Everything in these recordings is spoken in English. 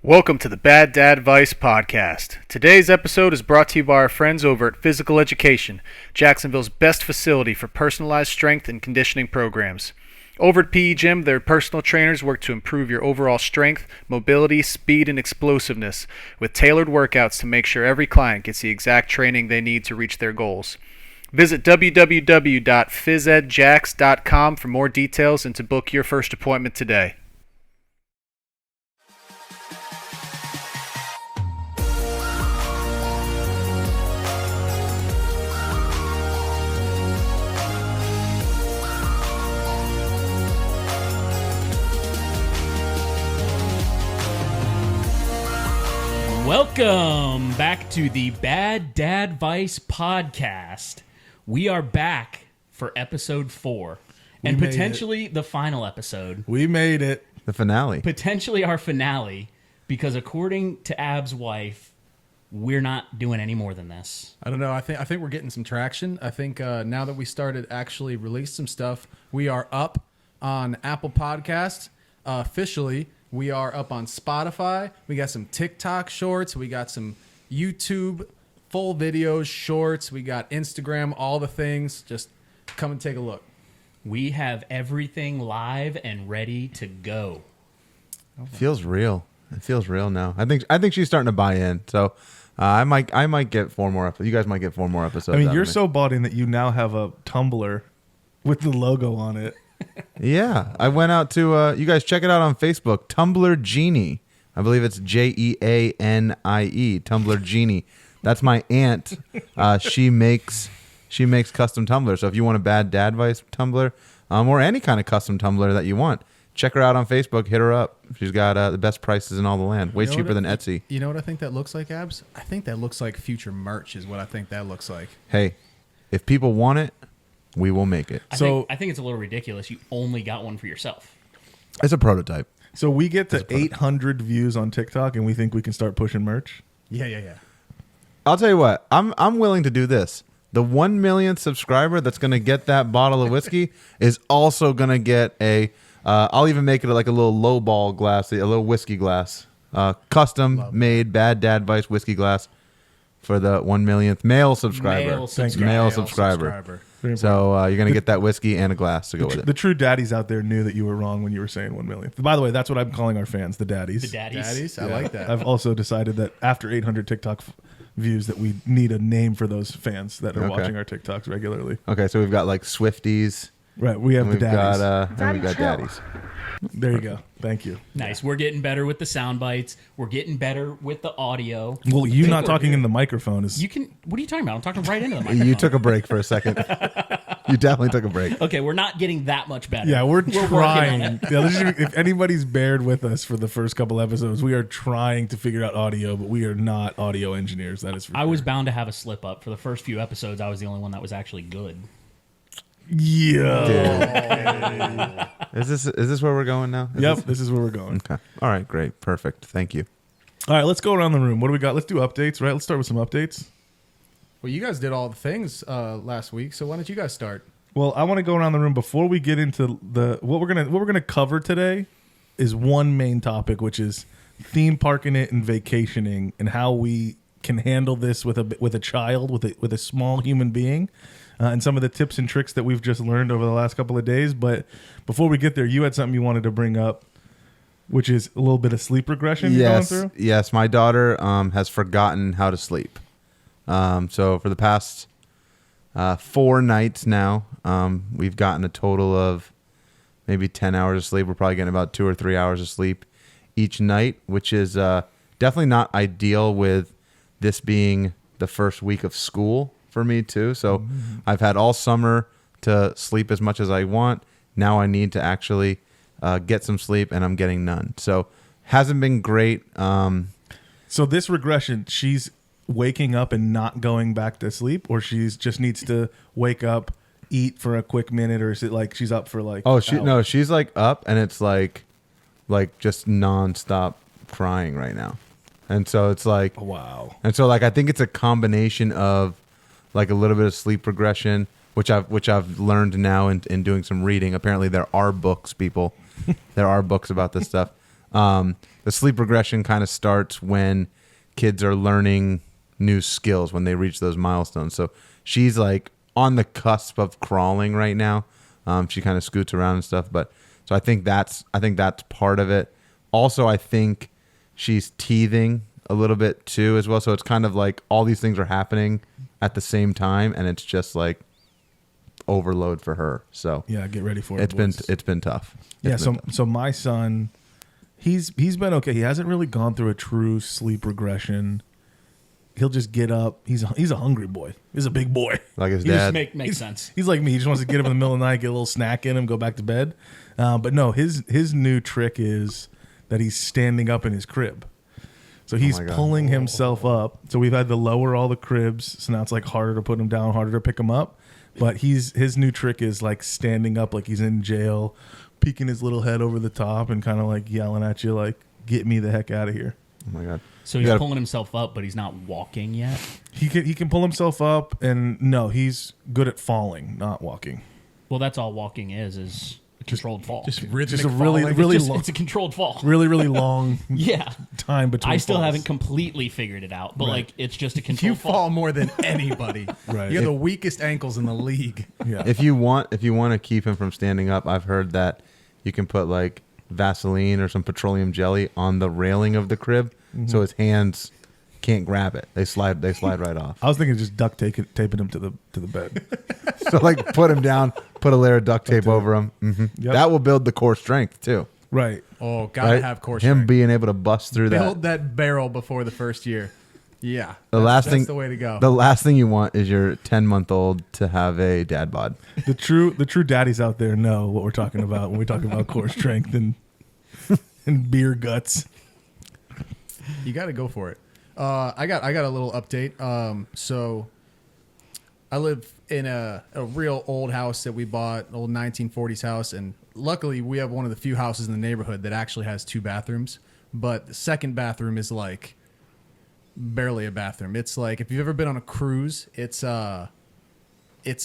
Welcome to the Bad Dadvice podcast. Today's episode is brought to you by our friends over at Physical Education, Jacksonville's best facility for personalized strength and conditioning programs. Over at PE Gym, their personal trainers work to improve your overall strength, mobility, speed, and explosiveness with tailored workouts to make sure every client gets the exact training they need to reach their goals. Visit www.phys-ed-jax.com for more details and to book your first appointment today. Welcome back to the Bad Dadvice podcast. We are back for episode 4 and potentially the final episode. We made it. The finale. Potentially our finale, because according to Ab's wife, we're not doing any more than this. I don't know. I think we're getting some traction. I think now that we started actually release some stuff, we are up on Apple Podcasts officially. We are up on Spotify. We got some TikTok shorts. We got some YouTube full videos, shorts. We got Instagram, all the things. Just come and take a look. We have everything live and ready to go. Feels real. It feels real now. I think she's starting to buy in. So I might get 4 more episodes. You guys might get 4 more episodes. I mean, you're so bought in that you now have a Tumblr with the logo on it. Yeah, I went out to you guys check it out on Facebook. Tumblr Genie. I believe it's Jeanie. Tumblr Genie. That's my aunt. She makes custom Tumblr. So if you want a Bad Dadvice Tumblr, or any kind of custom Tumblr that you want, check her out on Facebook. Hit her up. She's got the best prices in all the land. Way cheaper than Etsy. You know what I think that looks like, Abs? I think that looks like future merch is what I think that looks like. Hey, if people want it, we will make it. I think it's a little ridiculous. You only got one for yourself. It's a prototype. So we get to 800 views on TikTok, and we think we can start pushing merch. Yeah. I'll tell you what. I'm willing to do this. The 1 millionth subscriber that's going to get that bottle of whiskey is also going to get a. I'll even make it like a little low ball glass, a little whiskey glass, custom made Bad Dadvice whiskey glass for the 1 millionth male subscriber. Male subscriber. So you're going to get that whiskey and a glass to go with it. The true daddies out there knew that you were wrong when you were saying 1 millionth. By the way, that's what I'm calling our fans, the daddies. The daddies. Daddies? I like that. I've also decided that after 800 TikTok views that we need a name for those fans that are watching our TikToks regularly. Okay, so we've got like Swifties. Right, we have the daddies. And we've got daddies. There you go. Thank you. Nice. We're getting better with the sound bites. We're getting better with the audio. Well, you not talking in the microphone is... You can. What are you talking about? I'm talking right into the microphone. You took a break for a second. You definitely took a break. Okay, we're not getting that much better. Yeah, we're trying. working on it. If anybody's bared with us for the first couple episodes, we are trying to figure out audio, but we are not audio engineers. That is for I sure. was bound to have a slip up. For the first few episodes, I was the only one that was actually good. Yeah. Is this where we're going now? This is where we're going. Okay. All right, great. Perfect. Thank you. All right, let's go around the room. What do we got? Let's do updates, right? Let's start with some updates. Well, you guys did all the things last week, so why don't you guys start? Well, I want to go around the room before we get into what we're gonna cover today is one main topic, which is theme parking it and vacationing and how we can handle this with a child, with a small human being. And some of the tips and tricks that we've just learned over the last couple of days. But before we get there, you had something you wanted to bring up, which is a little bit of sleep regression you're going through? Yes. My daughter has forgotten how to sleep. So for the past 4 nights now, we've gotten a total of maybe 10 hours of sleep. We're probably getting about 2 or 3 hours of sleep each night, which is definitely not ideal with this being the first week of school for me too. So I've had all summer to sleep as much as I want. Now I need to actually get some sleep, and I'm getting none. So hasn't been great. So this regression, she's waking up and not going back to sleep, or she's just needs to wake up, eat for a quick minute, or is it like she's up for like she's like up, and it's like just nonstop crying right now. And so it's like, wow. And so like I think it's a combination of like a little bit of sleep regression, which I've learned now in doing some reading. Apparently there are books, people. There are books about this stuff. The sleep regression kind of starts when kids are learning new skills when they reach those milestones. So she's like on the cusp of crawling right now. She kind of scoots around and stuff, but so I think that's part of it. Also, I think she's teething a little bit too as well. So it's kind of like all these things are happening at the same time, and it's just like overload for her. So Yeah, get ready for it. it's been tough. So my son, he's been okay. He hasn't really gone through a true sleep regression. He'll just get up. He's a hungry boy. He's a big boy. Like his He just dad. makes sense. He's like me. He just wants to get up in the middle of the night, get a little snack in him, go back to bed. But no, his new trick is that he's standing up in his crib. So he's my God. pulling himself up. So we've had to lower all the cribs. So now it's like harder to put him down, harder to pick him up. But his new trick is like standing up like he's in jail, peeking his little head over the top and kind of like yelling at you like, get me the heck out of here. Oh my God. So he's pulling himself up, but he's not walking yet. He can pull himself up, and no, he's good at falling, not walking. Well, that's all walking is a controlled fall. Just rhythmic Just a really falling. really It's long, it's a controlled fall. really long Yeah. time between. I still falls. haven't completely figured it out, but Right. like it's just a You controlled fall. fall more than anybody. Right. You have the weakest ankles in the league. Yeah. If you want to keep him from standing up, I've heard that you can put like Vaseline or some petroleum jelly on the railing of the crib, so his hands can't grab it. They slide right off. I was thinking just duct taping him to the bed. So like put him down, put a layer of duct tape over him. Yep. That will build the core strength too. Right. Oh, gotta Right? have core Him strength. being able to bust through Build that. that barrel before the first year. Yeah. That's the way to go. The last thing you want is your 10-month-old to have a dad bod. The true daddies out there know what we're talking about when we talk about core strength and beer guts. You got to go for it. I got a little update. So I live in a real old house that we bought, an old 1940s house, and luckily we have one of the few houses in the neighborhood that actually has 2 bathrooms. But the second bathroom is like barely a bathroom. It's like if you've ever been on a cruise, it's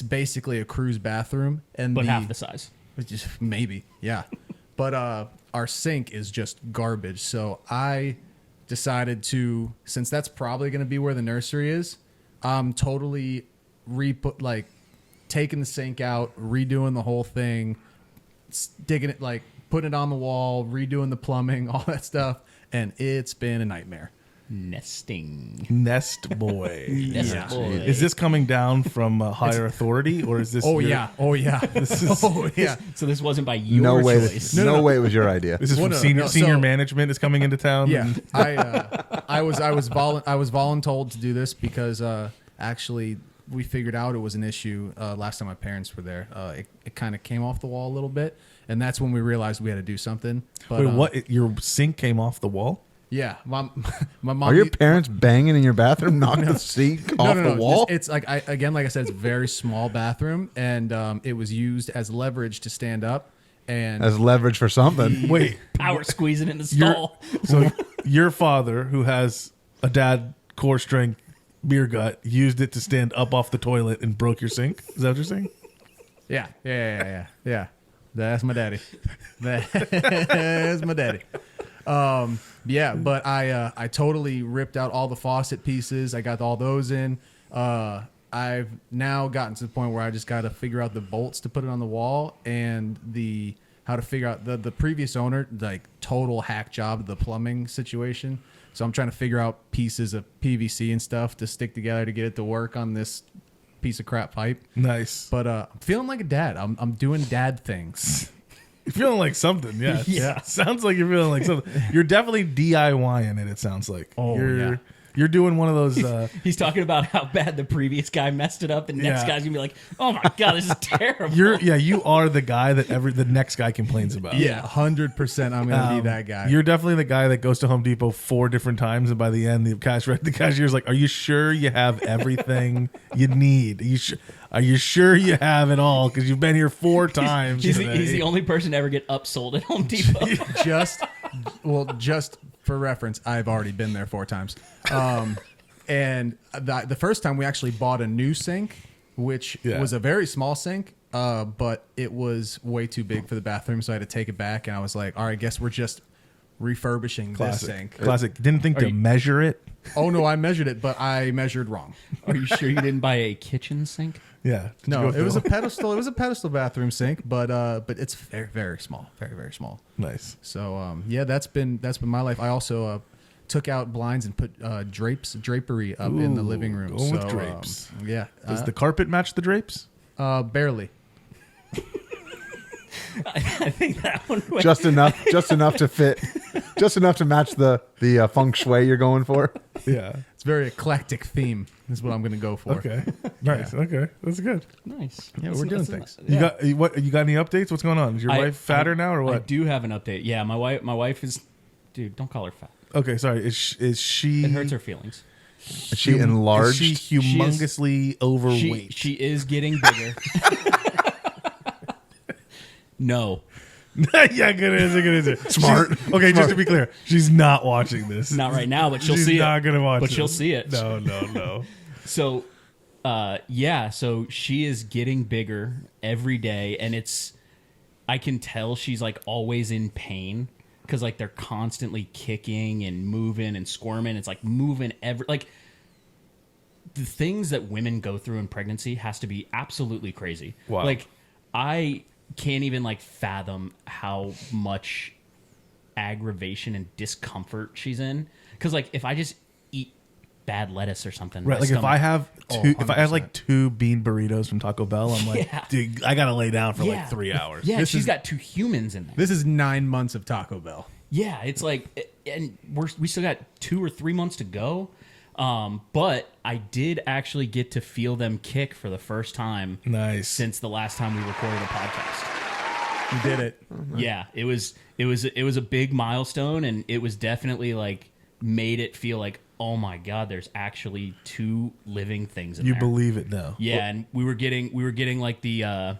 basically a cruise bathroom, and but half the size. just maybe, yeah. But our sink is just garbage. So I decided to, since that's probably going to be where the nursery is, I'm totally taking the sink out, redoing the whole thing, digging it, like putting it on the wall, redoing the plumbing, all that stuff, and it's been a nightmare. Nesting. Nest boy. Nest Yeah. boy. Is this coming down from a higher authority, or is this? Oh your- yeah, oh yeah, oh yeah. So this wasn't by your No way. choice. No way it was your idea. This is Well, from no, senior no, senior so- management is coming into town. Yeah, and- I was voluntold to do this because actually we figured out it was an issue last time my parents were there. It kind of came off the wall a little bit, and that's when we realized we had to do something. But, Wait, what? Your sink came off the wall? Yeah, my mom. Are your parents banging in your bathroom, knocking the sink off the wall? It's like like I said, it's a very small bathroom, and it was used as leverage to stand up. And As leverage for something. Wait, Power squeezing in the You're- stall. so your father, who has a dad core strength beer gut, used it to stand up off the toilet and broke your sink? Is that what you're saying? yeah. That's my daddy. That's my daddy. Yeah, but I totally ripped out all the faucet pieces. I got all those in. I've now gotten to the point where I just got to figure out the bolts to put it on the wall and how to figure out the previous owner, like total hack job of the plumbing situation. So I'm trying to figure out pieces of PVC and stuff to stick together to get it to work on this piece of crap pipe. Nice. But I'm feeling like a dad. I'm doing dad things. You're feeling like something, yeah. Yeah. Sounds like you're feeling like something. You're definitely DIYing it sounds like. Oh, you're, yeah. You're doing one of those. He's talking about how bad the previous guy messed it up, and the next Yeah. guy's gonna be like, "Oh my god, this is terrible." You are the guy that the next guy complains about. Yeah, 100%. I'm gonna be that guy. You're definitely the guy that goes to Home Depot 4 different times, and by the end, the cashier's like, "Are you sure you have everything you need? Are you sure you have it all? Because you've been here 4 times." He's today." the only person to ever get upsold at Home Depot. just for reference, I've already been there 4 times. And the first time we actually bought a new sink, which Yeah. was a very small sink, but it was way too big for the bathroom, so I had to take it back. And I was like, all right, I guess we're refurbishing this sink. Classic. Didn't think to measure it. Oh no, I measured it, but I measured wrong. Are you sure you didn't buy a kitchen sink? Yeah. Did No, you go it was a Phil? pedestal. It was a pedestal bathroom sink, but it's very, very small, very, very small. Nice. So yeah, that's been my life. I also took out blinds and put drapery up in the living room. Going with So, drapes. Yeah, Does the carpet match the drapes? barely. I think that one went. Just enough to fit, just enough to match the feng shui you're going for. Yeah. It's a very eclectic theme. Is what I'm going to go for. Okay. Nice. Okay. That's good. Nice. Yeah, we're doing things. You got what? You got any updates? What's going on? Is your wife fatter now or what? I do have an update. Yeah, my wife is. Dude, don't call her fat. Okay, sorry. Is she? It hurts her feelings. Is she enlarged? Is she humongously overweight? She is getting bigger. No, Yeah, good answer. Smart. Okay, just to be clear, she's not watching this. not right now, but she'll She's see it. not gonna watch But it. she'll see it. No. So, yeah, so she is getting bigger every day, and I can tell she's like always in pain because like they're constantly kicking and moving and squirming. It's like moving like the things that women go through in pregnancy has to be absolutely crazy. Wow. Like I can't even like fathom how much aggravation and discomfort she's in because like if I just eat bad lettuce or something, Right, my like if stomach- I have two, if I have 100%. like 2 bean burritos from Taco Bell, I'm like, Yeah. dude, I gotta lay down for Yeah. like 3 hours. Yeah, This she's is- got 2 humans in there. This is 9 months of Taco Bell. Yeah, it's like, and we still got 2 or 3 months to go. But I did actually get to feel them kick for the first time Nice. since the last time we recorded a podcast. You did it. Yeah, it was a big milestone, and it was definitely like made it feel like, oh my god, there's actually 2 living things in You there. believe it now. Yeah, and we were getting like the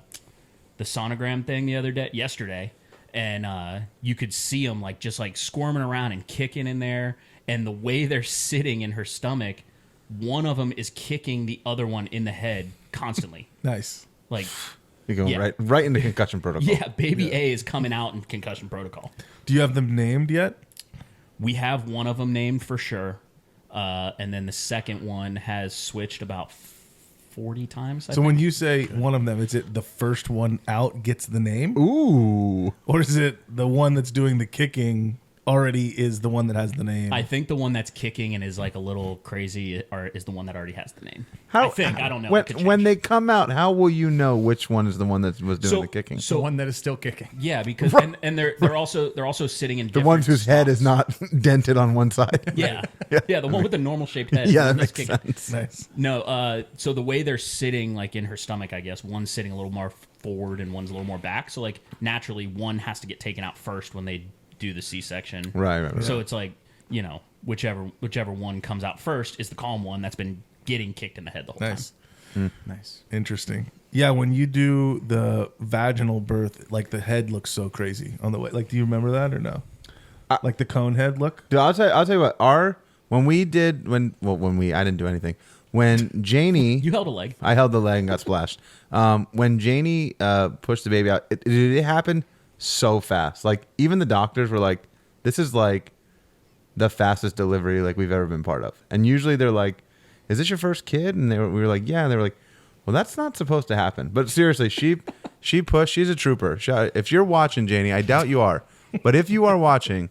sonogram thing yesterday, and you could see them like just like squirming around and kicking in there, and the way they're sitting in her stomach, one of them is kicking the other one in the head constantly. Nice. Like, You're going Yeah. right into concussion protocol. yeah, baby A is coming out in concussion protocol. Do you have them named yet? We have one of them named for sure, and then the second one has switched about 40 times. I So think. when you say one of them, is it the first one out gets the name? Ooh. Or is it the one that's doing the kicking already is the one that has the name? I think the one that's kicking and is like a little crazy is the one that already has the name. How, I think. I don't know. It could When change. they come out, how will you know which one is the one that was doing the kicking? The one that is still kicking. Yeah, because and they're also sitting in The ones whose head is stalls. not dented on one side. Yeah, yeah, the one with the normal shaped head. Yeah, that that's makes kicking. sense. Nice. No, so the way they're sitting, like in her stomach, I guess one's sitting a little more forward and one's a little more back. So like naturally, one has to get taken out first when they do the C-section. Right. So it's like, you know, whichever one comes out first is the calm one that's been getting kicked in the head the whole Nice. Nice. Interesting. Yeah, when you do the vaginal birth, like the head looks so crazy on the way. Like, do you remember that or no? Like the cone head look? Dude, I'll tell you what. I didn't do anything. When Janie, time. You held a leg. I held the leg and got splashed. When Janie pushed the baby out, it happened so fast. Like even the doctors were like, "This is like the fastest delivery like we've ever been part of." And usually they're like, "Is this your first kid?" And we were like, "Yeah." And they were like, "Well, that's not supposed to happen." But seriously, she pushed. She's a trooper. If you're watching, Janie, I doubt you are, but if you are watching,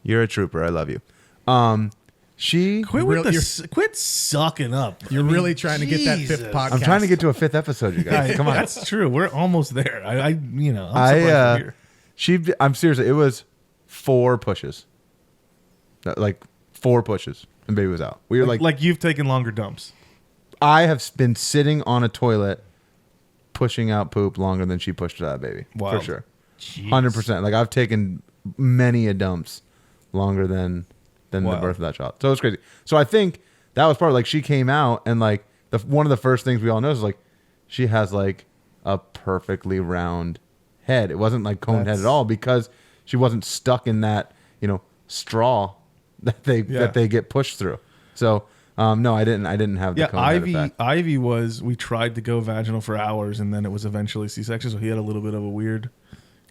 you're a trooper. I love you. Quit sucking up. You're really trying to get that Jesus. 5th podcast. I'm trying to get to a 5th episode, you guys. Come on. That's true. We're almost there. I'm surprised we're here. I'm seriously, it was 4 pushes. Like 4 pushes and baby was out. We were Like you've taken longer dumps. I have been sitting on a toilet pushing out poop longer than she pushed out a baby. Wild. For sure. Jeez. 100%. Like I've taken many a dumps longer than the Wow. birth of that child. So it's crazy. So I think that was part of like she came out and like one of the first things we all noticed is like she has like a perfectly round head. It wasn't like cone head at all because she wasn't stuck in that, straw that they get pushed through. So no, I didn't have the Yeah, cone head effect. Ivy we tried to go vaginal for hours and then it was eventually C-section, so he had a little bit of a weird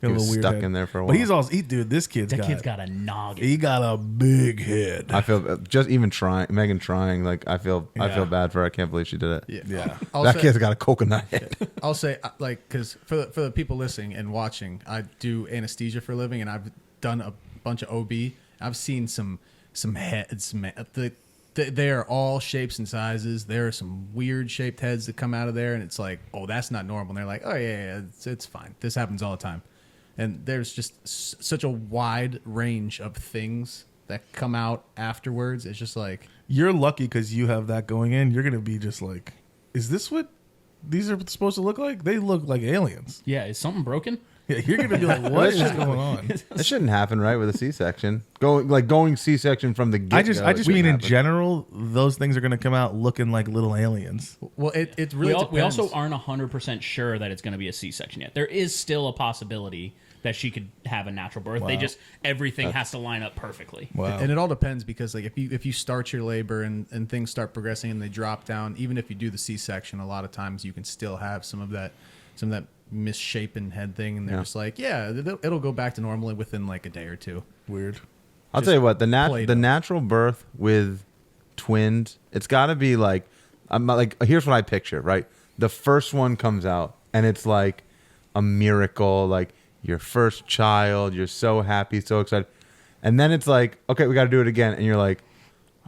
Got a He was little weird stuck head. in there for a But while. he's also, dude, this kid's got a noggin. he got a big head. I feel just even trying, Megan trying, like I feel bad for her. I can't believe she did it. Yeah. That kid's got a coconut head. I'll say, like, because for the people listening and watching, I do anesthesia for a living, and I've done a bunch of OB. I've seen some heads, man. They are all shapes and sizes. There are some weird shaped heads that come out of there, and it's like, oh, that's not normal. And they're like, oh yeah, it's fine. This happens all the time. And there's just such a wide range of things that come out afterwards. It's just like, You're lucky because you have that going in. You're going to be just like, is this what these are supposed to look like? They look like aliens. Yeah, is something broken? Yeah, you're going to be like, what is going on? It shouldn't happen, right, with a C-section. Going C-section from the get-go. I just mean in general, those things are going to come out looking like little aliens. well, it really We depends. also aren't 100% sure that it's going to be a C-section yet. There is still a possibility that she could have a natural birth. They just everything has to line up perfectly. Wow. And it all depends because, like, if you start your labor and things start progressing and they drop down, even if you do the C-section, a lot of times you can still have some of that misshapen head thing, and they're just like, yeah, it'll go back to normal within like a day or two. Weird. I'll tell you what, the Play-Doh. natural birth with twins, it's got to be like, here's what I picture, right? The first one comes out, and it's like a miracle, like your first child, you're so happy, so excited. And then it's like, okay, we got to do it again. And you're like,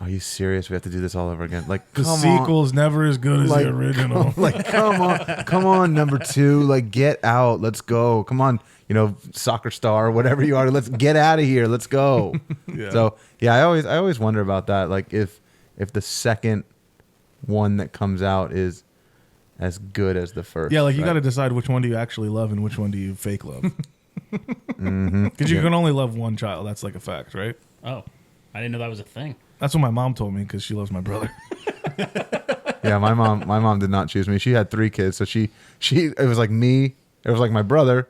are you serious? We have to do this all over again. Like, The come sequel's never as good as Like, the original. come on, number 2, like, get out, let's go. Come on, soccer star, whatever you are, let's get out of here, let's go. Yeah. So yeah, I always wonder about that, like if the second one that comes out is as good as the first. Yeah, like you right? got to decide which one do you actually love and which one do you fake love. Mm-hmm. Because you can only love one child. That's like a fact, right? Oh, I didn't know that was a thing. That's what my mom told me because she loves my brother. Yeah, my mom did not choose me. She had 3 kids, so she it was like me, it was like my brother.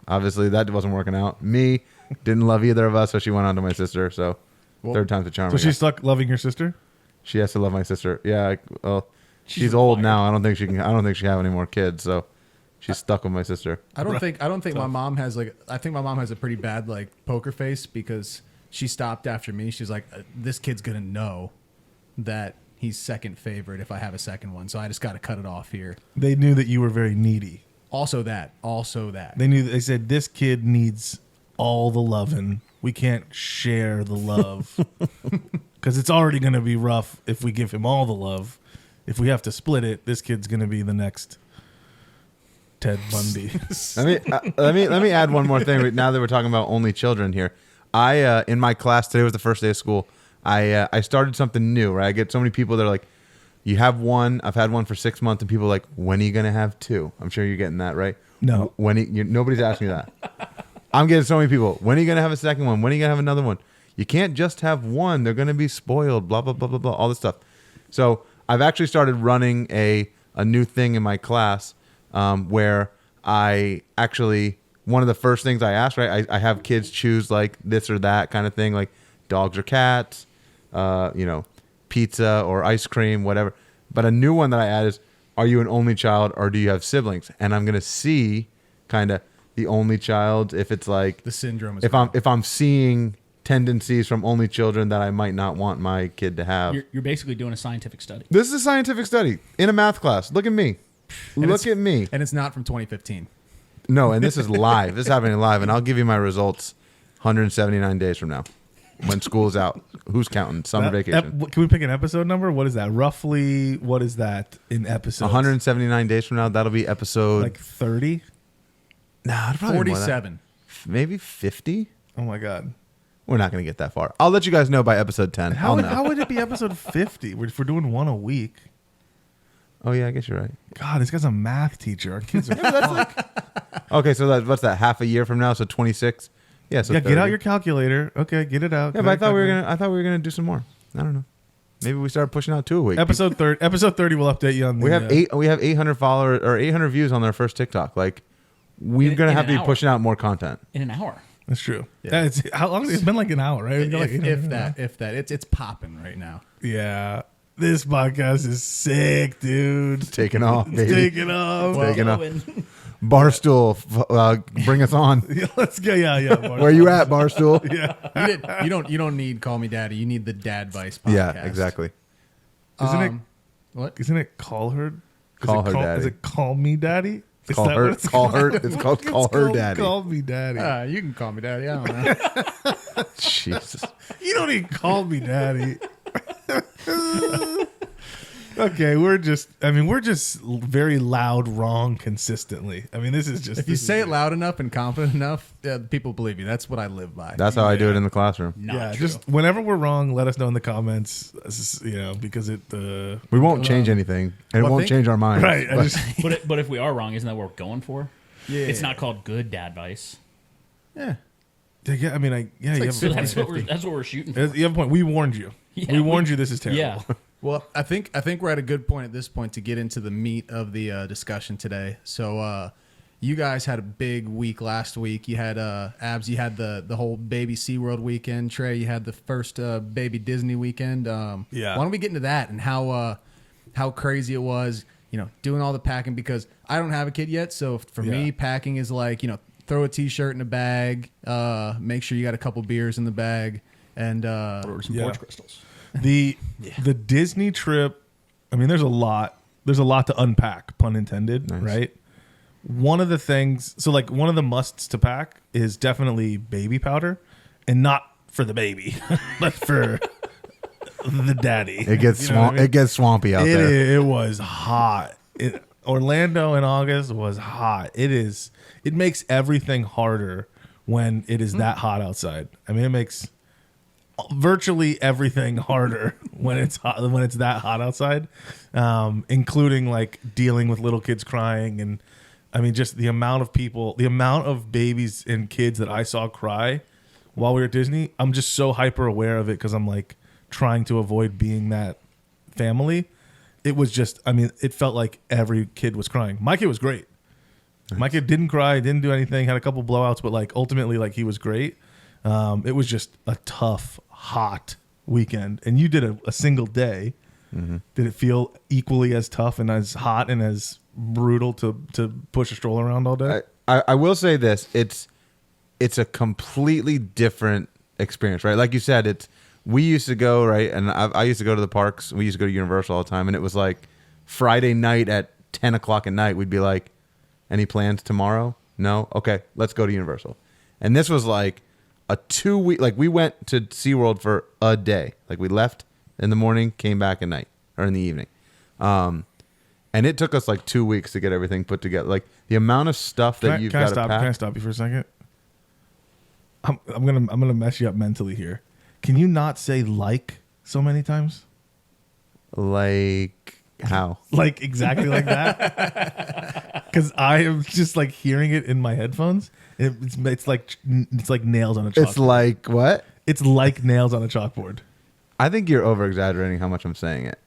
Obviously that wasn't working out. Me didn't love either of us, so she went on to my sister. So third time's a charm. So I she's guess. stuck loving your sister? She has to love my sister. Yeah, well, she's old now. I don't think she can have any more kids. So she's stuck with my sister. I don't think my mom has I think my mom has a pretty bad like poker face because she stopped after me. She's like, this kid's gonna know that he's second favorite if I have a second one, so I just got to cut it off here. They knew that you were very needy. Also that. They said this kid needs all the loving. We can't share the love because it's already going to be rough if we give him all the love. If we have to split it, this kid's going to be the next Ted Bundy. Let me add one more thing. Now that we're talking about only children here, I in my class today was the first day of school. I started something new. Right, I get so many people that are like, "You have one. I've had one for 6 months," and people are like, "When are you gonna have 2?" I'm sure you're getting that, right? No. Nobody's asking me that. I'm getting so many people. When are you gonna have a second one? When are you gonna have another one? You can't just have one. They're gonna be spoiled. Blah blah blah blah blah. All this stuff. So I've actually started running a new thing in my class where I actually, one of the first things I ask, right? I have kids choose like this or that kind of thing, like dogs or cats, pizza or ice cream, whatever. But a new one that I add is, are you an only child or do you have siblings? And I'm gonna see kind of the only child if it's like The syndrome is if I'm seeing tendencies from only children that I might not want my kid to have. You're basically doing a scientific study. This is a scientific study in a math class. Look at me. Look at me. and it's not from 2015. No, and this is live. This is happening live, and I'll give you my results 179 days from now when school's out. Who's counting? Summer vacation. Can we pick an episode number? What is that? Roughly, what is that in episodes? 179 days from now, that'll be episode... Like 30? Nah, it'll probably be more than that. 47. Maybe 50? Oh my God. We're not going to get that far. I'll let you guys know by episode 10. How I'll would, know. how would it be episode 50? If we're doing one a week. Oh, yeah, I guess you're right. God, this guy's a math teacher. Our kids are fucked. Okay, so what's that? Half a year from now, so 26? Yeah, so Yeah, get 30. out your calculator. Okay, get it out. Yeah, but I thought we were gonna do some more. I don't know. Maybe we started pushing out 2 a week. Episode 30. Episode 30 will update you on the. We have 800 followers or 800 views on our first TikTok. Like, we're gonna in have to an be hour. pushing out more content. In an hour. That's true. Yeah. Yeah. How long? It's been like an hour, right? If that, it's popping right now. Yeah. This podcast is sick, dude. It's taking off, It's baby. taking off. Taking off. Barstool, bring us on. Yeah, let's go. Yeah. Where you at, Barstool? Yeah. You don't need Call Me Daddy. You need the Dadvice podcast. Yeah, exactly. Isn't it? What? Isn't it Call Her? Call Her Daddy. Is it Call Me Daddy? Is Call that her. what it's Call her. called? It's called Call It's Her called Daddy. Call Me Daddy. You can call me Daddy. I don't know. Jesus. You don't even call me Daddy. Okay, we're just very loud wrong consistently. I mean, this is just If you say it loud enough and confident enough, people believe you. That's what I live by. That's how I do it in the classroom. Not yeah, true. just whenever we're wrong, let us know in the comments. Because it We won't change anything, and it well, won't think- change our minds. right. But But if we are wrong, isn't that what we're going for? Yeah. It's not called good Dadvice. Yeah. Yeah, I mean, you like have So a that's point. what we're shooting for. You have a point. We warned you. Yeah, we warned you. This is terrible. Yeah. Well, I think we're at a good point at this point to get into the meat of the discussion today. So, you guys had a big week last week. You had Abs. You had the whole baby SeaWorld weekend. Trey, you had the first baby Disney weekend. Yeah. Why don't we get into that and how crazy it was? Doing all the packing, because I don't have a kid yet. So for me, Yeah. packing is like throw a T-shirt in a bag. Make sure you got a couple beers in the bag, and Order some Yeah. porch crystals. The Disney trip. I mean, there's a lot to unpack, pun intended. Nice. Right. One of the things. So like one of the musts to pack is definitely baby powder, and not for the baby, but for the daddy. it gets You know what I mean? It gets swampy out there. It was hot. Orlando in August was hot. It makes everything harder when it is that hot outside. I mean, it makes virtually everything harder when it's hot, when it's that hot outside, including like dealing with little kids crying. And I mean, just the amount of babies and kids that I saw cry while we were at Disney. I'm just so hyper aware of it because I'm like trying to avoid being that family. It was just, I mean, it felt like every kid was crying. My kid was great. Nice. My kid didn't cry, didn't do anything, had a couple blowouts, but like ultimately, like he was great. It was just a tough, hot weekend. And you did a single day. Mm-hmm. Did it feel equally as tough and as hot and as brutal to push a stroller around all day? I will say this: it's a completely different experience, right? Like you said, we used to go, right, and I used to go to the parks. We used to go to Universal all the time, and it was like Friday night at 10 o'clock at night. We'd be like, "Any plans tomorrow? No? Okay, let's go to Universal." And this was like a 2 week. Like we went to SeaWorld for a day. Like we left in the morning, came back at night or in the evening. And it took us like 2 weeks to get everything put together. Like the amount of stuff that you've got to pack. Can I stop you for a second? I'm gonna mess you up mentally here. Can you not say like so many times? Like how? Like exactly like that? Because I am just like hearing it in my headphones. It's like nails on a chalkboard. It's like what? It's like nails on a chalkboard. I think you're over exaggerating how much I'm saying it.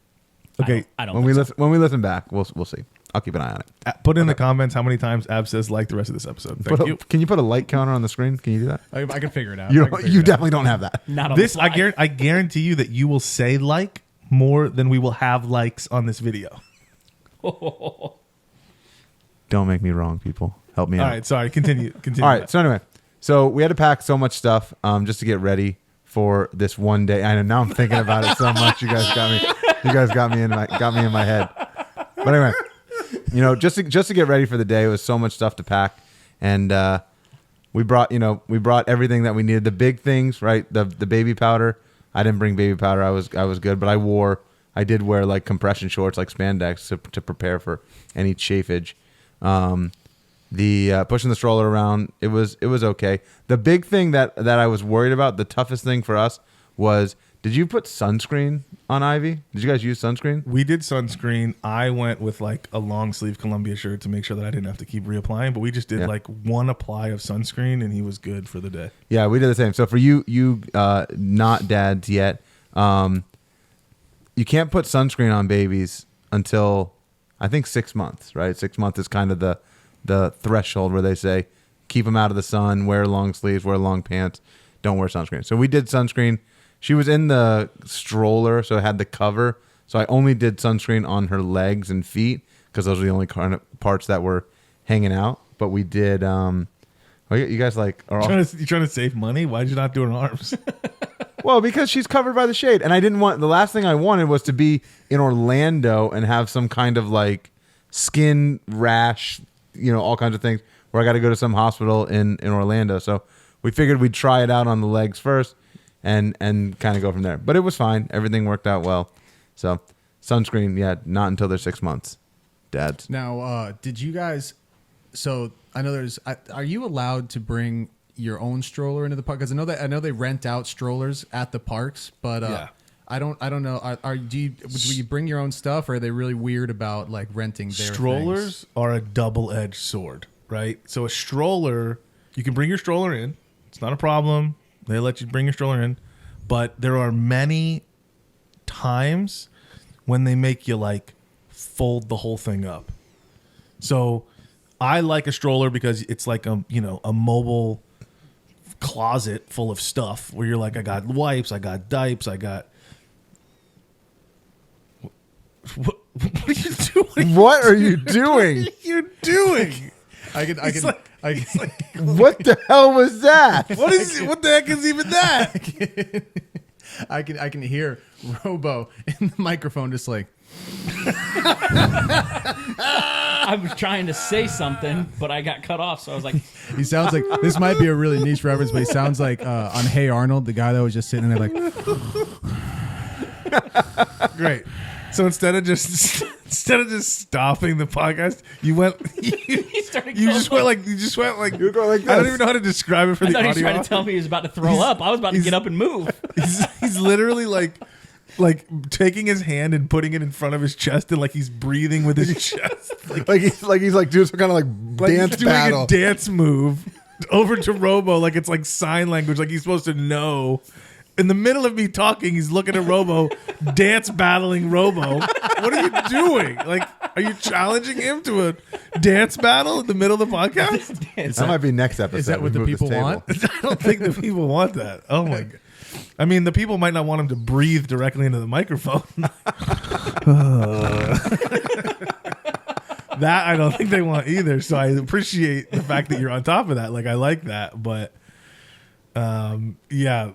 Okay, I don't When think we when we listen back, we'll see. I'll keep an eye on it. put in the comments how many times Ab says like the rest of this episode. Thank you. Can you put a light counter on the screen? Can you do that? I can figure it out. You I can figure you it out. definitely don't have that. Not on This the I fly. I guarantee you that you will say like more than we will have likes on this video. Don't make me wrong, people. Help me All out. right, sorry. Continue. All right. So anyway, so we had to pack so much stuff just to get ready for this one day. I know now I'm thinking about it so much. You guys got me. You guys got me in my head. But anyway, just to get ready for the day, it was so much stuff to pack, and we brought everything that we needed. The big things, right? The baby powder. I didn't bring baby powder. I was good, but I did wear like compression shorts, like spandex, to prepare for any chafage. The pushing the stroller around, it was okay. The big thing that I was worried about, the toughest thing for us was, did you put sunscreen on Ivy? Did you guys use sunscreen? We did sunscreen. I went with like a long sleeve Columbia shirt to make sure that I didn't have to keep reapplying. But we just did like one apply of sunscreen, and he was good for the day. Yeah, we did the same. So for you not dads yet, you can't put sunscreen on babies until I think 6 months, right? 6 months is kind of the threshold where they say keep them out of the sun, wear long sleeves, wear long pants, don't wear sunscreen. So we did sunscreen. She was in the stroller, so it had the cover. So I only did sunscreen on her legs and feet because those were the only kind of parts that were hanging out, but we did. You guys like are all, You trying to save money? Why did you not do an arms? well, because she's covered by the shade, and I didn't want the last thing I wanted was to be in Orlando and have some kind of like skin rash, all kinds of things where I got to go to some hospital in Orlando. So we figured we'd try it out on the legs first and kind of go from there. But it was fine. Everything worked out well. So sunscreen, yeah, not until they're 6 months. Dads. Now, did you guys? So I know are you allowed to bring your own stroller into the park? Because I know they rent out strollers at the parks, but Yeah. I don't know. Will you bring your own stuff, or are they really weird about like renting their Strollers things? are a double-edged sword, right? So a stroller, you can bring your stroller in. It's not a problem. They let you bring your stroller in. But there are many times when they make you like fold the whole thing up. So I like a stroller because it's like a mobile closet full of stuff where you're like, I got wipes, I got diapers, I got. What are you doing? What are you doing? What are you doing? I can. What the hell was that? What the heck is even that? I can hear Robo in the microphone just like. I was trying to say something, but I got cut off, so I was like, He sounds like this might be a really niche reference, but he sounds like on Hey Arnold, the guy that was just sitting there like. Great. So instead of just stopping the podcast, you just went like You're going like I don't this. even know how to describe it for I the thought he was audio. trying to tell me he was about to throw up. I was about to get up and move. He's literally like taking his hand and putting it in front of his chest and like he's breathing with his chest. He's doing some kind of like dance he's doing battle. a dance move over to Robo like it's like sign language, like he's supposed to know. In the middle of me talking, he's looking at Robo, dance battling Robo. What are you doing? Like, are you challenging him to a dance battle in the middle of the podcast? That might be next episode. Is that what We the move this people table. want? I don't think the people want that. Oh my god. I mean, the people might not want him to breathe directly into the microphone. That I don't think they want either. So I appreciate the fact that you're on top of that. Like I like that, but yeah,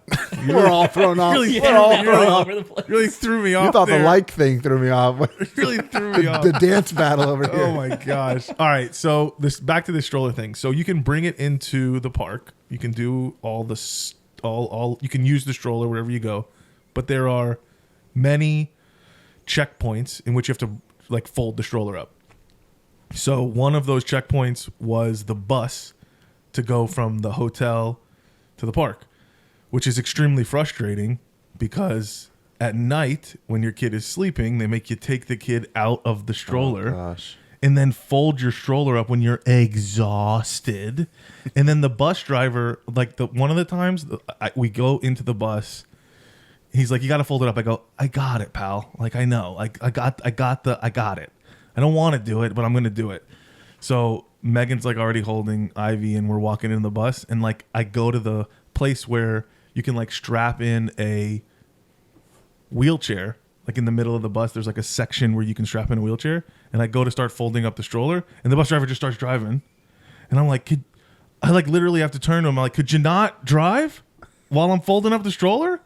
We're all thrown off. really, We're all All thrown off. over the place. really threw me off. You thought there. the like thing threw me off. really threw me off. The dance battle over here. Oh my gosh! All right, so back to the stroller thing. So you can bring it into the park. You can do all you can use the stroller wherever you go, but there are many checkpoints in which you have to like fold the stroller up. So one of those checkpoints was the bus to go from the hotel to the park, which is extremely frustrating because at night when your kid is sleeping, they make you take the kid out of the stroller. Oh, gosh. And then fold your stroller up when you're exhausted. And then the bus driver, like one of the times we go into the bus, he's like, "You got to fold it up." I go, "I got it, pal. Like I know, I got it. I don't want to do it, but I'm gonna do it." So Megan's like already holding Ivy, and we're walking in the bus, and like I go to the place where you can like strap in a wheelchair. Like in the middle of the bus, there's like a section where you can strap in a wheelchair. And I go to start folding up the stroller, and the bus driver just starts driving. And I'm like, I like literally have to turn to him. I'm like, "Could you not drive while I'm folding up the stroller?"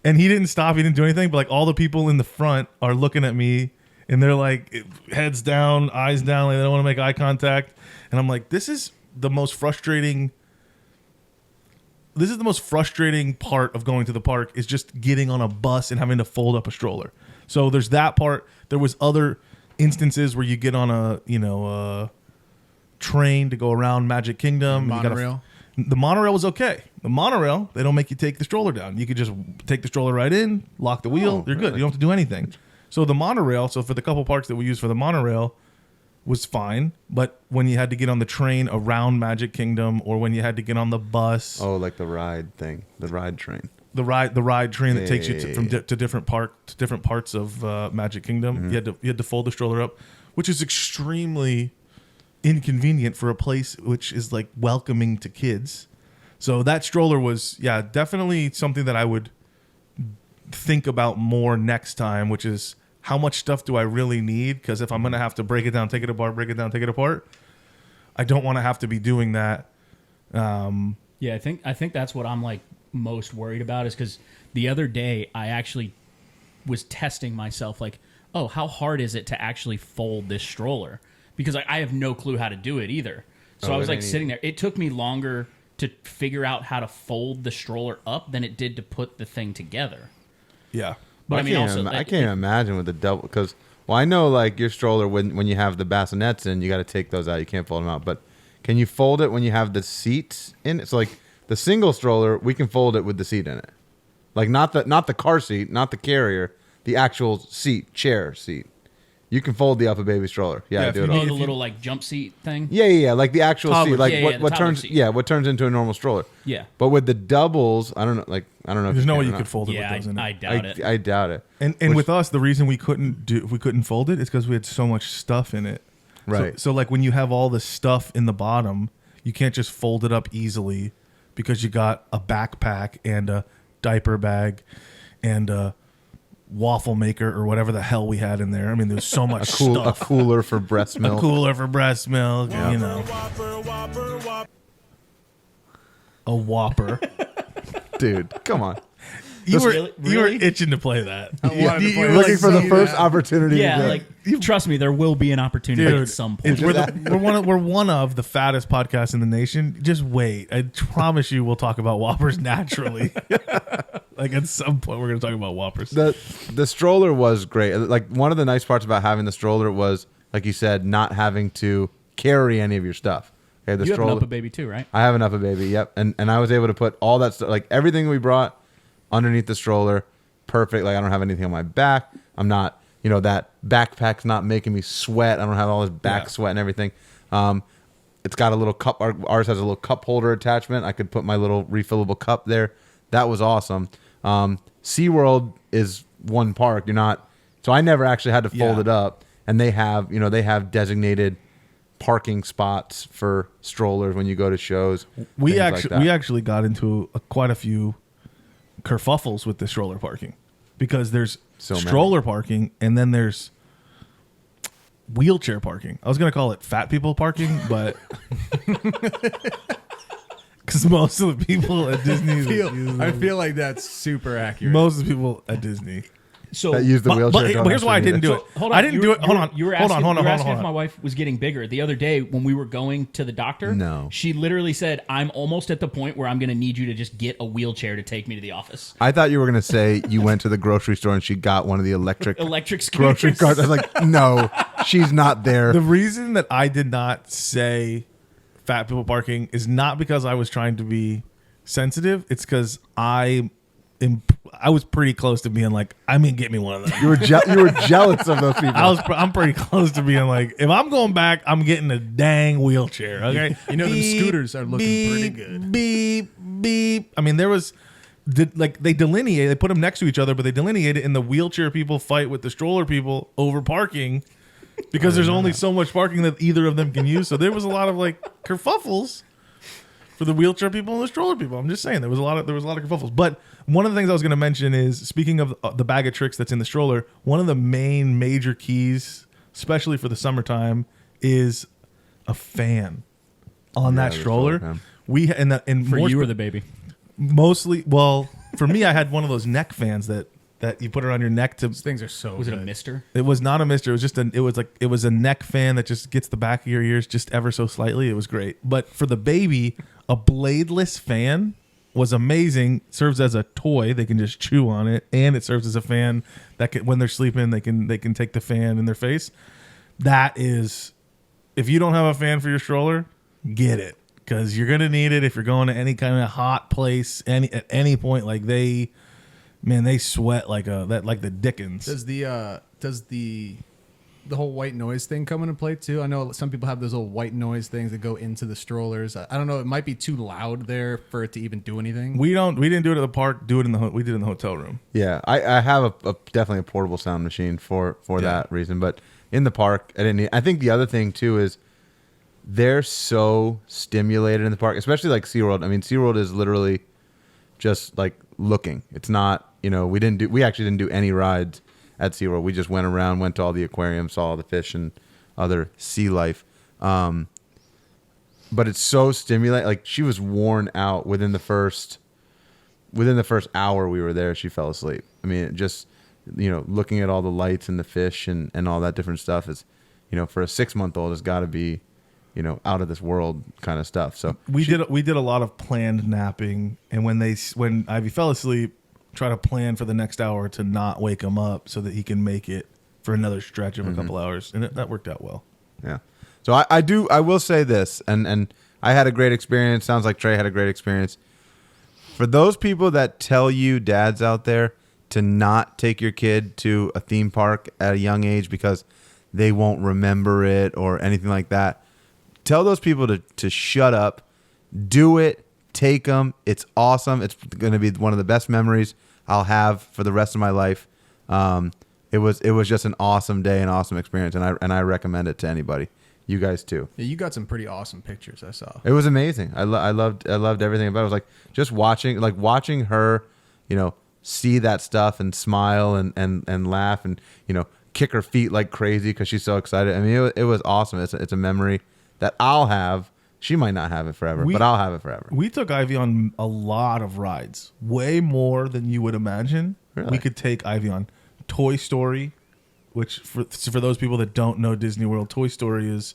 And he didn't stop. He didn't do anything. But like all the people in the front are looking at me, and they're like heads down, eyes down. Like they don't want to make eye contact. And I'm like, this is the most frustrating part of going to the park is just getting on a bus and having to fold up a stroller. So there's that part. There was other instances where you get on a train to go around Magic Kingdom. Monorail. The monorail was okay. The monorail, they don't make you take the stroller down. You could just take the stroller right in, lock the wheel. You're good. You don't have to do anything. So the monorail, so for the couple parks that we used for the monorail, was fine. But when you had to get on the train around Magic Kingdom, or when you had to get on the bus, Oh, like the ride thing, the ride train. the ride train that takes you Yeah. to different parts of Magic Kingdom, you had to fold the stroller up, which is extremely inconvenient for a place which is like welcoming to kids. So that stroller was definitely something that I would think about more next time, which is how much stuff do I really need? Because if I'm gonna have to break it down, take it apart, break it down, take it apart, I don't want to have to be doing that. Yeah, I think that's what I'm like most worried about is because the other day I actually was testing myself like, oh, how hard is it to actually fold this stroller? Because I have no clue how to do it either. So I was like sitting there. It took me longer to figure out how to fold the stroller up than it did to put the thing together. Yeah. But I mean, also, I can't imagine with the double because I know like your stroller when you have the bassinets in, you got to take those out. You can't fold them out. But can you fold it when you have the seats in it? So like the single stroller, we can fold it with the seat in it, like not the car seat, not the carrier, the actual chair seat. You can fold the Upper Baby stroller. Yeah, I do it. Oh, the little like jump seat thing. Yeah, like the actual Toddler seat, like seat. what The turns toddler what turns into a normal stroller. Yeah. But with the doubles, I don't know. Like I don't know. if There's no way can you or could not. fold it Yeah, with those in it. I doubt it. I doubt it. And with us, the reason we couldn't fold it is because we had so much stuff in it. Right. So like when you have all the stuff in the bottom, you can't just fold it up easily because you got a backpack and a diaper bag and a waffle maker or whatever the hell we had in there. I mean, there's so much a stuff. cooler for breast milk. A cooler for breast milk, you know. A Whopper. Dude, come on. You were Really? itching to play that. You were looking for the first opportunity. Yeah, to like trust me, there will be an opportunity Dude, at some point. We're one of the fattest podcasts in the nation. Just wait. I promise you we'll talk about Whoppers naturally. Like at some point we're going to talk about Whoppers. The stroller was great. Like one of the nice parts about having the stroller was, like you said, not having to carry any of your stuff. Okay, the You stroller. have an Upper Baby too, right? I have an Upper Baby. Yep, and I was able to put all that stuff, like everything we brought, underneath the stroller. Perfect. Like I don't have anything on my back. I'm not, that backpack's not making me sweat. I don't have all this back sweat and everything. It's got a little cup. Ours has a little cup holder attachment. I could put my little refillable cup there. That was awesome. SeaWorld is one park. So I never actually had to fold it up. And they have designated parking spots for strollers when you go to shows. We actually got into quite a few kerfuffles with the stroller parking because there's stroller parking and then there's wheelchair parking. I was going to call it fat people parking, but because most of the people at Disney I feel like that's super accurate. most of the people at Disney. So that use the wheelchair. But here's why I didn't do it. hold on, I didn't do it. Hold on. You were hold asking, on. if my wife was getting bigger. The other day when we were going to the doctor, No. she literally said, "I'm almost at the point where I'm going to need you to just get a wheelchair to take me to the office." I thought you were going to say you went to the grocery store and she got one of the electric scooters. grocery carts. I was like, no, she's not there. The reason that I did not say fat people parking is not because I was trying to be sensitive. It's because I was pretty close to being like, I'm gonna get me one of them. You were jealous of those people. I'm pretty close to being like, if I'm going back, I'm getting a dang wheelchair. Okay, them scooters are looking pretty good. Beep beep. I mean, there was they delineate. They put them next to each other, but they delineate it, and the wheelchair people fight with the stroller people over parking because there's only so much parking that either of them can use. So there was a lot of like kerfuffles for the wheelchair people and the stroller people. I'm just saying there was a lot of kerfuffles. But one of the things I was going to mention is, speaking of the bag of tricks that's in the stroller, one of the main major keys, especially for the summertime, is a fan on that stroller. For you or the baby? Mostly, well, for me, I had one of those neck fans that you put around your neck to. These things are so. Was good. it a mister? It was not a mister. It was just it was a neck fan that just gets the back of your ears just ever so slightly. It was great. But for the baby, a bladeless fan was amazing. Serves as a toy. They can just chew on it, and it serves as a fan that when they're sleeping, they can take the fan in their face. That is, if you don't have a fan for your stroller, get it, because you're gonna need it if you're going to any kind of hot place. At any point, like they sweat like the Dickens. Does the whole white noise thing come into play too? I know some people have those little white noise things that go into the strollers. I don't know. It might be too loud there for it to even do anything. We didn't do it at the park. We did it in the hotel room. Yeah, I have definitely a portable sound machine for that reason. But in the park, I didn't need. I think the other thing too is they're so stimulated in the park, especially like SeaWorld. I mean, SeaWorld is literally just like looking. It's not, we actually didn't do any rides at SeaWorld. We just went around, went to all the aquariums, saw all the fish and other sea life. but it's so stimulating. Like she was worn out within the first hour we were there. She fell asleep. I mean, it just, looking at all the lights and the fish and all that different stuff is, for a 6-month-old, it's got to be, out of this world kind of stuff. So we did a lot of planned napping, and when Ivy fell asleep, try to plan for the next hour to not wake him up so that he can make it for another stretch of a couple hours, and that worked out well. Yeah. So I will say this, and I had a great experience. Sounds like Trey had a great experience. For those people that tell you, dads out there, to not take your kid to a theme park at a young age because they won't remember it or anything like that, tell those people to shut up, do it, take them. It's awesome. It's going to be one of the best memories I'll have for the rest of my life. It was just an awesome day, an awesome experience, and I recommend it to anybody. You guys too. Yeah, you got some pretty awesome pictures I saw. It was amazing. I loved everything about it. I was like just watching her, see that stuff and smile and laugh and kick her feet like crazy because she's so excited. I mean, it was awesome. It's a memory that I'll have. She might not have it forever, but I'll have it forever. We took Ivy on a lot of rides, way more than you would imagine. Really? We could take Ivy on Toy Story, which for those people that don't know Disney World, Toy Story is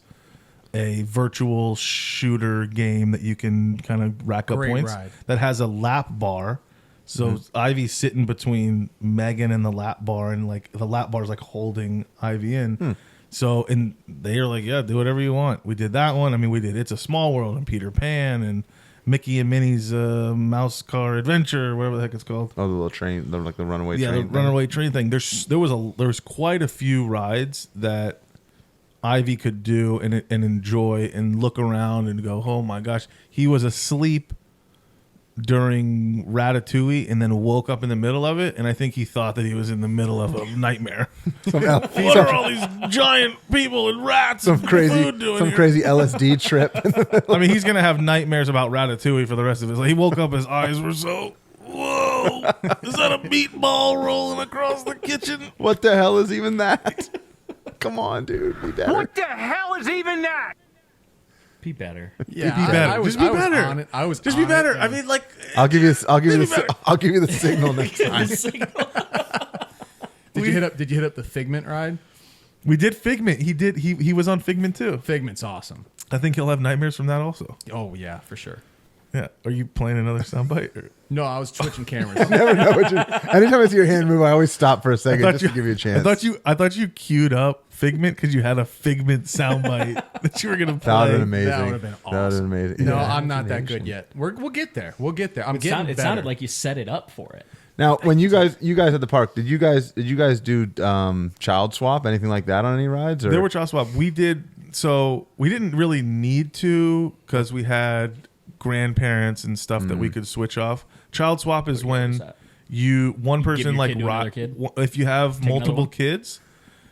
a virtual shooter game that you can kind of rack up Great points. ride. That has a lap bar. So Ivy's sitting between Megan and the lap bar, and like the lap bar is like holding Ivy in. So, and they're like, yeah, do whatever you want. We did that one. I mean, we did It's a Small World and Peter Pan and Mickey and Minnie's Mouse Car Adventure, whatever the heck it's called. Oh, the little train, the runaway train. Yeah, the thing. runaway train thing. There was quite a few rides that Ivy could do and enjoy and look around and go, oh my gosh. He was asleep during Ratatouille and then woke up in the middle of it, and I think he thought that he was in the middle of a nightmare. What are all these giant people and rats and food doing here? crazy LSD trip. I mean, he's gonna have nightmares about Ratatouille for the rest of his life. He woke up, his eyes were so, whoa, is that a meatball rolling across the kitchen? What the hell is even that? Come on, dude, be better. What the hell is even that? Be better. Yeah, Be better. Just be better. On it. I was Just be on better. it, I mean, like, I'll give you better. I'll give you the signal next time. Did you hit up the Figment ride? we did Figment. He was on Figment too. Figment's awesome. I think he'll have nightmares from that also. Oh yeah, for sure. Yeah. Are you playing another soundbite? Or? No, I was twitching cameras. Never know what you. Anytime I see your hand move, I always stop for a second just to give you a chance. I thought you queued up Figment because you had a Figment soundbite that you were gonna play. That would have been amazing. That would have been awesome. That would have been amazing. No, Yeah. I'm not that good yet. We'll get there. We'll get there. I'm getting It better. sounded like you set it up for it. Now, when you guys at the park, did you guys do child swap, anything like that on any rides? Or? There were child swap. We did. So we didn't really need to because we had grandparents and stuff that we could switch off. Child swap is when that? one person your like kid to another kid? if you have another multiple one? kids.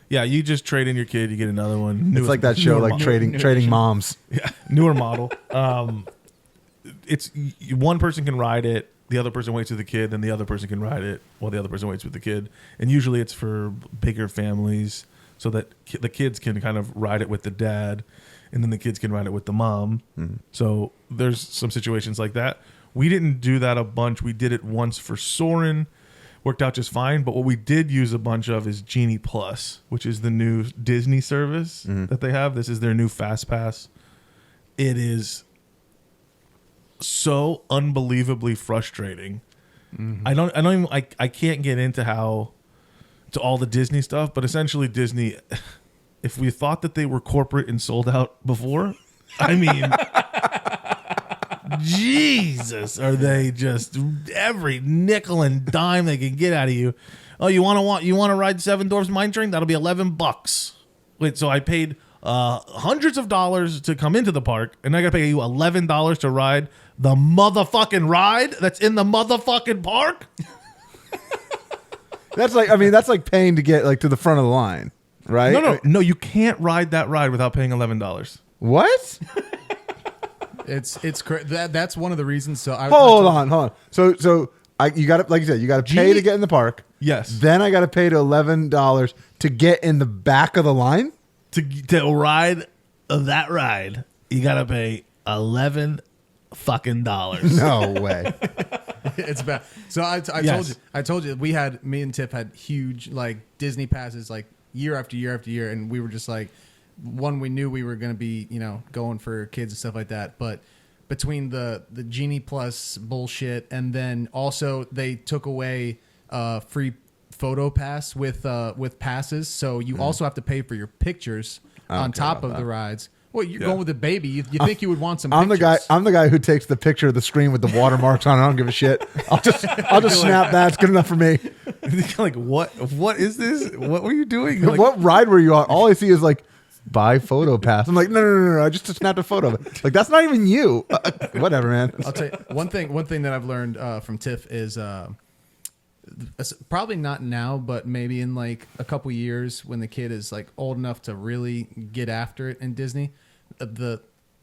Yeah, you just trade in your kid, you get another one. It's like that show, newer like model. trading moms. Yeah, newer model. It's one person can ride it, the other person waits with the kid, then the other person can ride it while the other person waits with the kid. And usually it's for bigger families so that the kids can kind of ride it with the dad, and then the kids can ride it with the mom. Mm-hmm. So there's some situations like that. We didn't do that a bunch. We did it once for Soarin'. Worked out just fine. But what we did use a bunch of is Genie Plus, which is the new Disney service that they have. This is their new Fast Pass. It is so unbelievably frustrating. I can't get into all the Disney stuff, but essentially Disney, if we thought that they were corporate and sold out before, I mean, Jesus, are they just every nickel and dime they can get out of you? Oh, you want to ride Seven Dwarfs Mine Train? That'll be $11. Wait, so I paid hundreds of dollars to come into the park, and I got to pay you $11 to ride the motherfucking ride that's in the motherfucking park? That's like paying to get to the front of the line, right? No, you can't ride that ride without paying $11. What? It's that's one of the reasons. So Hold on. So you got to, like you said, you got to pay to get in the park. Yes. Then I got to pay to $11 to get in the back of the line. To ride that ride, you got to pay $11 fucking dollars. No way. It's bad. So I told you me and Tiff had huge like Disney passes like year after year after year, and we were just like, one, we knew we were going to be, going for kids and stuff like that, but between the Genie Plus bullshit, and then also they took away free photo pass with passes, so you also have to pay for your pictures on top of the rides. Well, you're going with a baby. You think you would want some pictures. I'm the guy who takes the picture of the screen with the watermarks on it. I don't give a shit. I'll just snap that. It's good enough for me. Like, what is this? What were you doing? Like, What ride were you on? All I see is like, buy photo pass. I'm like, no. I just snapped a photo of it. Like, that's not even you. Whatever, man. I'll tell you one thing that I've learned from Tiff is probably not now, but maybe in like a couple years when the kid is like old enough to really get after it in Disney,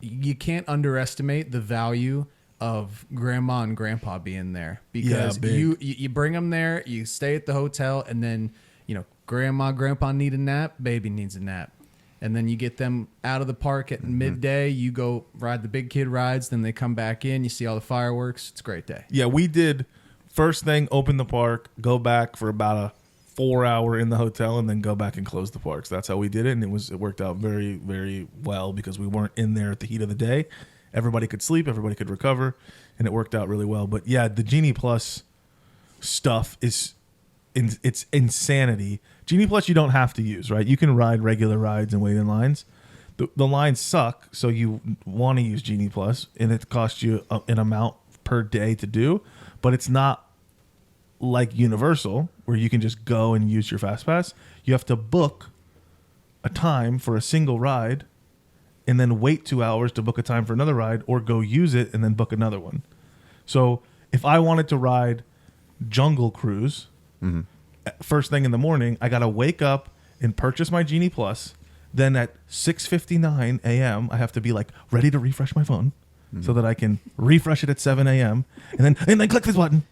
you can't underestimate the value of grandma and grandpa being there, because you bring them there, you stay at the hotel, and then grandpa need a nap, baby needs a nap. And then you get them out of the park at midday. You go ride the big kid rides. Then they come back in. You see all the fireworks. It's a great day. Yeah, we did first thing, open the park, go back for about a 4 hour in the hotel, and then go back and close the parks. That's how we did it, and it worked out very, very well because we weren't in there at the heat of the day. Everybody could sleep, everybody could recover, and it worked out really well. But yeah, the Genie Plus stuff it's insanity. Genie Plus you don't have to use, right? You can ride regular rides and wait in lines. The lines suck, so you want to use Genie Plus, and it costs you an amount per day to do, but it's not like Universal where you can just go and use your Fast Pass. You have to book a time for a single ride and then wait 2 hours to book a time for another ride, or go use it and then book another one. So if I wanted to ride Jungle Cruise first thing in the morning, I got to wake up and purchase my Genie Plus. Then at 6:59 a.m., I have to be like ready to refresh my phone so that I can refresh it at 7 a.m. and then click this button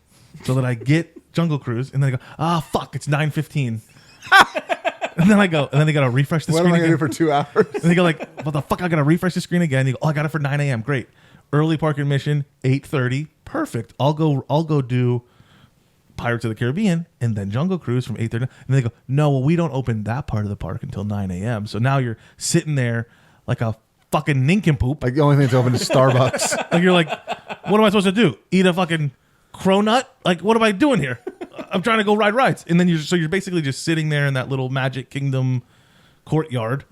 so that I get Jungle Cruise. And then I go, fuck, it's 9:15. And then I go, and then they got to refresh the What screen am I again. going to do for 2 hours? And they go like, what the fuck? I got to refresh the screen again. You go, I got it for 9 a.m. Great. Early park admission, 8:30. Perfect. I'll go do Pirates of the Caribbean and then Jungle Cruise from 8:30. And they go, no, well, we don't open that part of the park until 9 a.m. So now you're sitting there like a fucking nincompoop. Like, the only thing that's open is Starbucks. Like, you're like, what am I supposed to do? Eat a fucking cronut? Like, what am I doing here? I'm trying to go ride rides. And then you're basically just sitting there in that little Magic Kingdom courtyard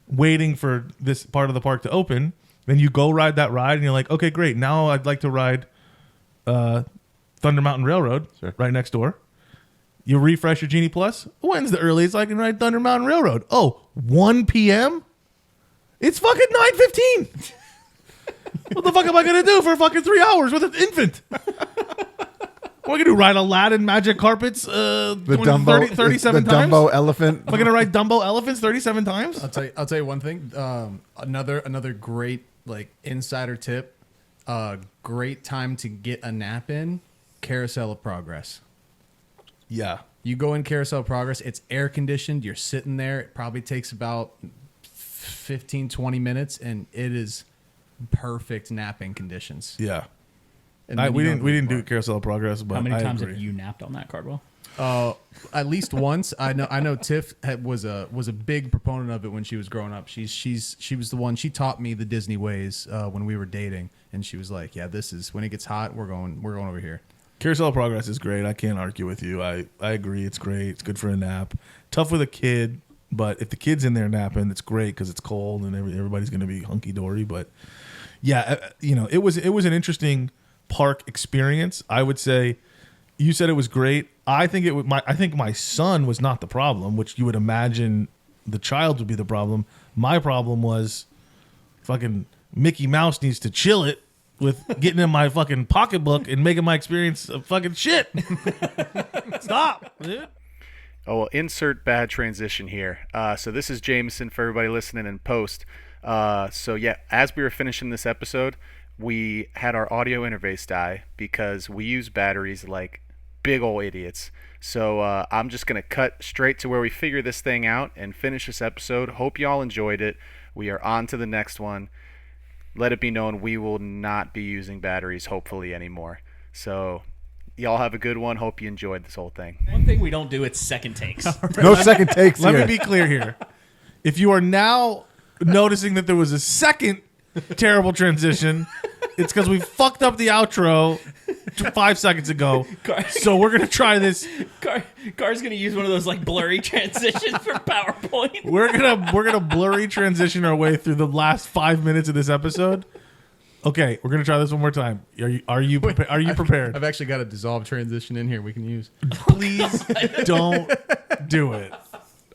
waiting for this part of the park to open. Then you go ride that ride and you're like, okay, great. Now I'd like to ride Thunder Mountain Railroad right next door. You refresh your Genie Plus. When's the earliest I can ride Thunder Mountain Railroad? Oh, 1 p.m.? It's fucking 9:15. What the fuck am I going to do for fucking 3 hours with an infant? What am I going to do? Ride Aladdin Magic Carpets The Dumbo, 37 the times? Dumbo elephant. Am I going to ride Dumbo Elephants 37 times? I'll tell you one thing. Another great like insider tip. Great time to get a nap in. Carousel of Progress. Yeah. You go in Carousel of Progress. It's air conditioned. You're sitting there. It probably takes about 15, 20 minutes, and it is perfect napping conditions. Yeah. And then We you didn't don't do Carousel of Progress, but How many I times agree. have you napped on that, Cardwell? At least once. I know Tiff was a big proponent of it when she was growing up. She was the one. She taught me the Disney ways when we were dating, and she was like, "Yeah, this is when it gets hot. We're going over here." Carousel of Progress is great. I can't argue with you. I agree. It's great. It's good for a nap. Tough with a kid, but if the kid's in there napping, it's great because it's cold and everybody's going to be hunky dory. But yeah, it was an interesting park experience. I would say you said it was great. I think my son was not the problem, which you would imagine the child would be the problem. My problem was fucking Mickey Mouse needs to chill it with getting in my fucking pocketbook and making my experience a fucking shit. Stop, dude. Oh, well, insert bad transition here. So this is Jameson for everybody listening in post. So yeah, as we were finishing this episode, we had our audio interface die because we use batteries like big ol' idiots. So I'm just going to cut straight to where we figure this thing out and finish this episode. Hope y'all enjoyed it. We are on to the next one. let it be known we will not be using batteries hopefully anymore. So y'all have a good one. Hope you enjoyed this whole thing. One thing we don't do, it's second takes. No second takes Let here. me be clear here. If you are now noticing that there was a second terrible transition, it's because we fucked up the outro 5 seconds ago. So we're gonna try this. Car's gonna use one of those like blurry transitions for PowerPoint. We're gonna blurry transition our way through the last 5 minutes of this episode. Okay, we're gonna try this one more time. Are you prepared? I've actually got a dissolve transition in here we can use. Please don't do it.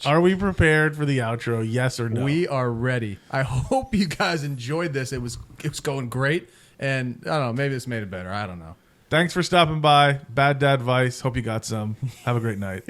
Are we prepared for the outro? Yes or no? We are ready. I hope you guys enjoyed this. It was going great, and I don't know. Maybe this made it better. I don't know. Thanks for stopping by. Bad Dadvice. Hope you got some. Have a great night.